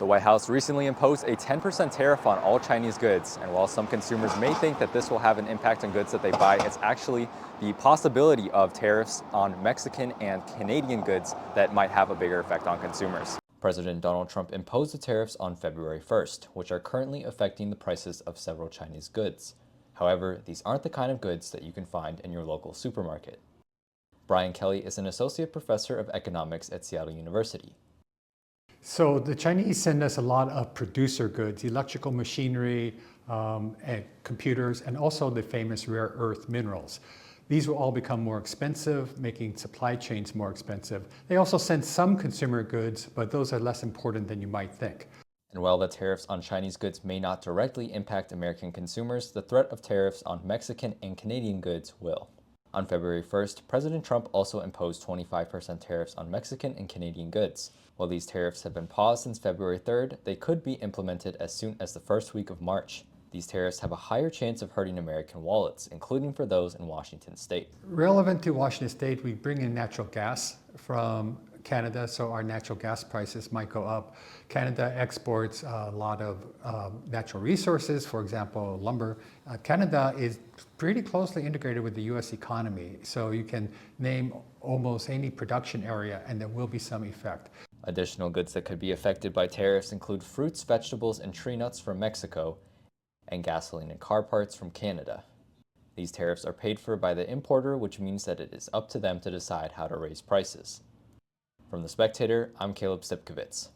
The White House recently imposed a 10% tariff on all Chinese goods, and while some consumers may think that this will have an impact on goods that they buy, it's actually the possibility of tariffs on Mexican and Canadian goods that might have a bigger effect on consumers. President Donald Trump imposed the tariffs on February 1st, which are currently affecting the prices of several Chinese goods. However, these aren't the kind of goods that you can find in your local supermarket. Brian Kelly is an associate professor of economics at Seattle University. So the Chinese send us a lot of producer goods, electrical machinery, and computers, and also the famous rare earth minerals. These will all become more expensive, making supply chains more expensive. They also send some consumer goods, but those are less important than you might think. And while the tariffs on Chinese goods may not directly impact American consumers, the threat of tariffs on Mexican and Canadian goods will. On February 1st, President Trump also imposed 25% tariffs on Mexican and Canadian goods. While these tariffs have been paused since February 3rd, they could be implemented as soon as the first week of March. These tariffs have a higher chance of hurting American wallets, including for those in Washington state. Relevant to Washington state, we bring in natural gas from Canada, so our natural gas prices might go up. Canada exports a lot of natural resources, for example, lumber. Canada is pretty closely integrated with the US economy, so you can name almost any production area and there will be some effect. Additional goods that could be affected by tariffs include fruits, vegetables, and tree nuts from Mexico, and gasoline and car parts from Canada. These tariffs are paid for by the importer, which means that it is up to them to decide how to raise prices. From the Spectator, I'm Caleb Stipkovits.